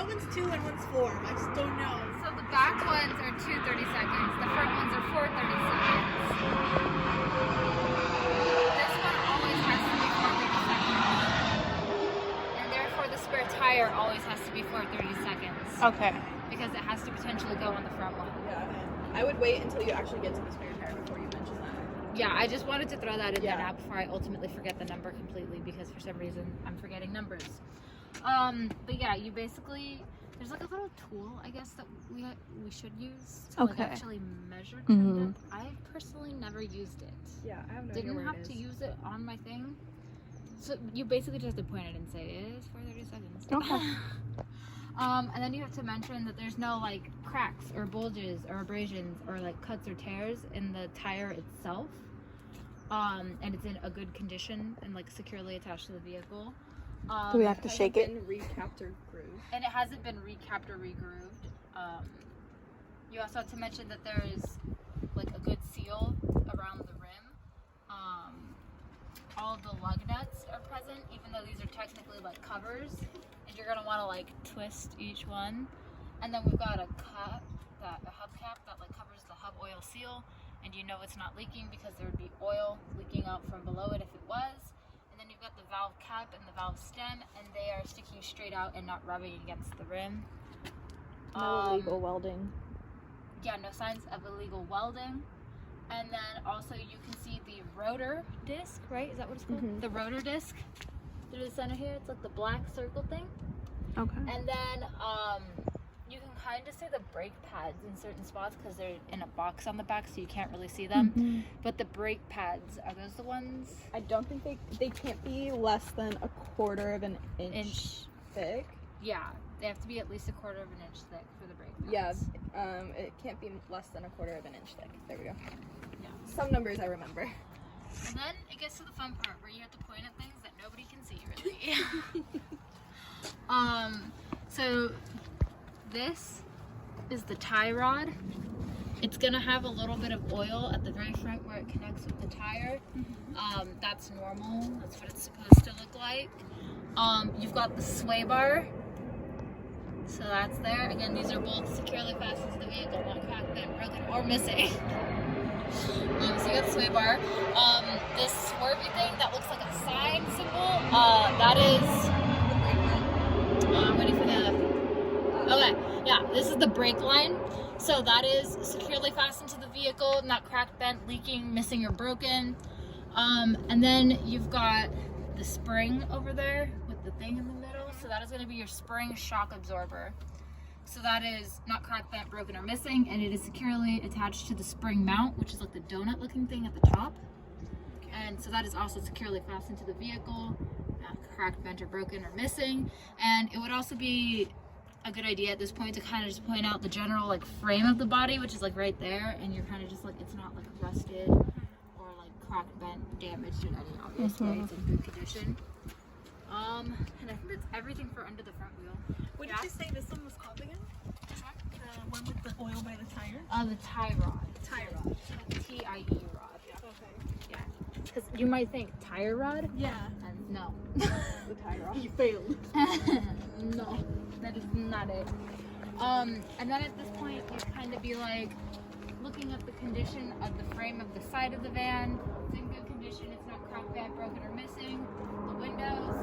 one's 2 and one's 4. I just don't know. So the back ones are 2 30 seconds. The front ones are 4 30 seconds. This one always has to be 4 30 seconds. And therefore the spare tire always has to be 4 30 seconds. Okay. Because it has to potentially go on the front one. Yeah. I would wait until you actually get to the spare tire before you mention that. Yeah, I just wanted to throw that in there now before I ultimately forget the number completely because for some reason I'm forgetting numbers. But yeah, you basically, there's like a little tool, I guess, that we should use to like actually measure trim depth. I've personally never used it. Yeah, I have no idea where it is. Didn't have to use it on my thing. So you basically just have to point it and say it is for 30 seconds. Okay. And then you have to mention that there's no like cracks or bulges or abrasions or like cuts or tears in the tire itself. And it's in a good condition and like securely attached to the vehicle. Do we have to shake it? Recapped or grooved. And it hasn't been recapped or regrooved. You also have to mention that there is like a good seal around the rim. All of the lug nuts are present, even though these are technically like covers. And you're gonna want to like twist each one. And then we've got a hubcap that like covers the hub oil seal. And you know it's not leaking because there would be oil leaking out from below it if it was. And then you've got the valve cap and the valve stem, and they are sticking straight out and not rubbing against the rim. No illegal welding. Yeah, no signs of illegal welding. And then also you can see the rotor disc, right? Is that what it's called? Mm-hmm. The rotor disc through the center here. It's like the black circle thing. Okay. And then you can kind of see the brake pads in certain spots because they're in a box on the back, so you can't really see them. Mm-hmm. But the brake pads, are those the ones? I don't think they can't be less than 1/4 of an inch thick. Yeah, they have to be at least 1/4 of an inch thick for the brake pads. Yeah, it can't be less than 1/4 of an inch thick. There we go. Yeah. Some numbers I remember. And then it gets to the fun part where you have to point at things that nobody can see, really. So this is the tie rod. It's gonna have a little bit of oil at the very front where it connects with the tire. That's normal. That's what it's supposed to look like. You've got the sway bar. So that's there. Again, these are both securely fastened to the vehicle, not cracked, bent, broken, or missing. So you got the sway bar. This swervy thing that looks like a sign symbol, that is... I'm ready for the... Okay, yeah, this is the brake line. So that is securely fastened to the vehicle, not cracked, bent, leaking, missing, or broken. And then you've got the spring over there with the thing in the middle. So that is going to be your spring shock absorber. So that is not cracked, bent, broken, or missing, and it is securely attached to the spring mount, which is like the donut looking thing at the top. And so that is also securely fastened to the vehicle, not cracked, bent, or broken, or missing. And it would also be a good idea at this point to kind of just point out the general like frame of the body, which is like right there, and you're kind of just like, it's not like rusted or like cracked, bent, damaged in any obvious way. It's in good condition. And I think that's everything for under the front wheel. What did you say this one was called again? The one with the oil by the tire? The tie rod. Tie rod. T-I-E rod. Yeah. Okay. Yeah. Because you might think tire rod. Yeah. And no. The tie rod. You failed. No, that is not it. And then at this point, you kind of be like looking at the condition of the frame of the side of the van. It's in good condition. It's not cracked, bent, broken, or missing. The windows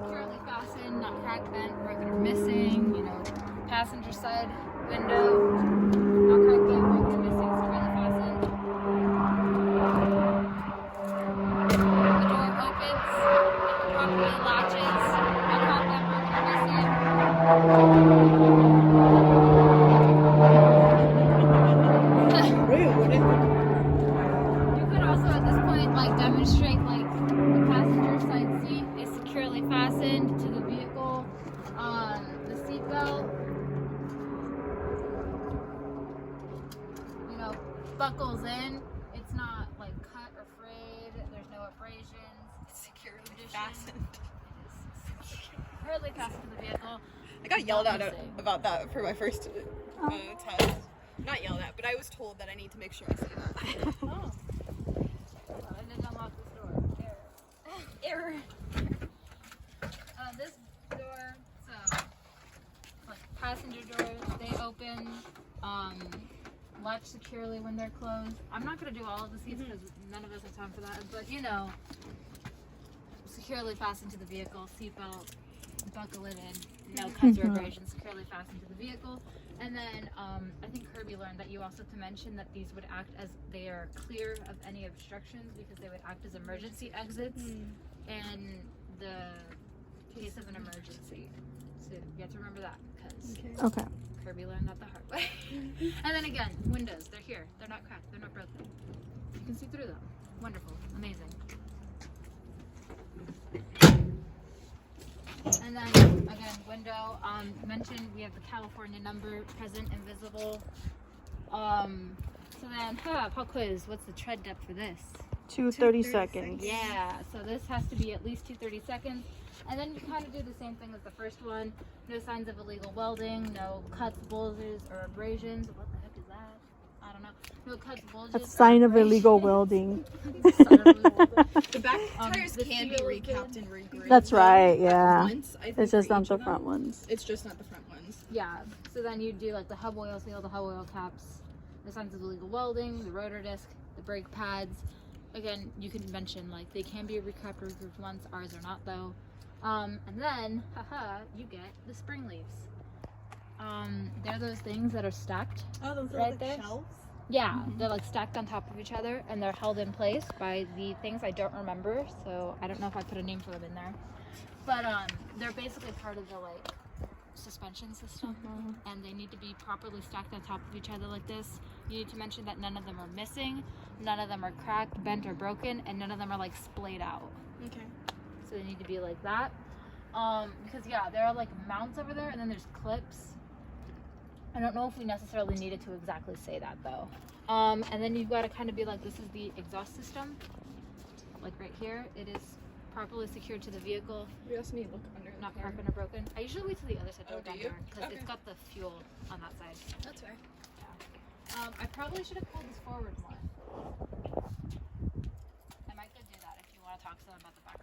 securely fastened, not cracked, bent, broken, or missing. You know, passenger side window, not cracked, bent, broken, or missing. Securely fastened. The door opens, properly latches, not cracked, bent, broken, or missing. Rude. You could also at this point like demonstrate like the passenger side seat is securely fastened to the vehicle. The seat belt, you know, buckles in. It's not like cut or frayed. There's no abrasions. It's securely fastened. It is securely fastened to the vehicle. I got yelled at about that for my first test. Not yelled at, but I was told that I need to make sure I say that. Oh. I didn't unlock this door. Error. Error. This door, so open, latch securely when they're closed. I'm not going to do all of the seats because none of us have time for that, but you know, securely fastened to the vehicle, seatbelt, buckle it in, no cuts or abrasions, securely fastened to the vehicle. And then I think Kirby learned that you also have to mention that these would act as they are clear of any obstructions because they would act as emergency exits in the case of an emergency. So you have to remember that because Okay. Kirby learned that the hard way. And then again, windows, they're here. They're not cracked, they're not broken. You can see through them. Wonderful, amazing. And then again, window, mentioned we have the California number present and visible. So then, pop quiz, what's the tread depth for this? 230 seconds. Yeah, so this has to be at least 230 seconds. And then you kind of do the same thing as the first one. No signs of illegal welding, no cuts, bulges, or abrasions. What the heck is that? I don't know. No cuts, bulges. That's a sign of illegal welding. The back tires the can be seal is recapped good. and regridded. That's right, yeah. Once, I think, It's just for not each the of them. front ones. It's just not the front ones. Yeah, so then you do like the hub oil seal, the hub oil caps, the signs of illegal welding, the rotor disc, the brake pads. Again, you can mention like they can be recapped or regrouped once, ours are not though. And then, you get the spring leaves. They're those things that are stacked. Oh, those right there. shelves? Yeah, they're like stacked on top of each other and they're held in place by the things I don't remember, so I don't know if I put a name for them in there. But they're basically part of the like suspension system and they need to be properly stacked on top of each other like this. You need to mention that none of them are missing, none of them are cracked, bent, or broken, and none of them are like splayed out. Okay. So they need to be like that. Because yeah, there are like mounts over there and then there's clips. I don't know if we necessarily needed to exactly say that though. And then you've got to kind of be like, this is the exhaust system. Like right here, it is properly secured to the vehicle, We also need to look under. not the car. broken or broken. I usually wait till the other side to Oh, look do under you? because Okay. it's got the fuel on that side. That's fair. I probably should have pulled this forward more. I might go do that if you want to talk to them about the back.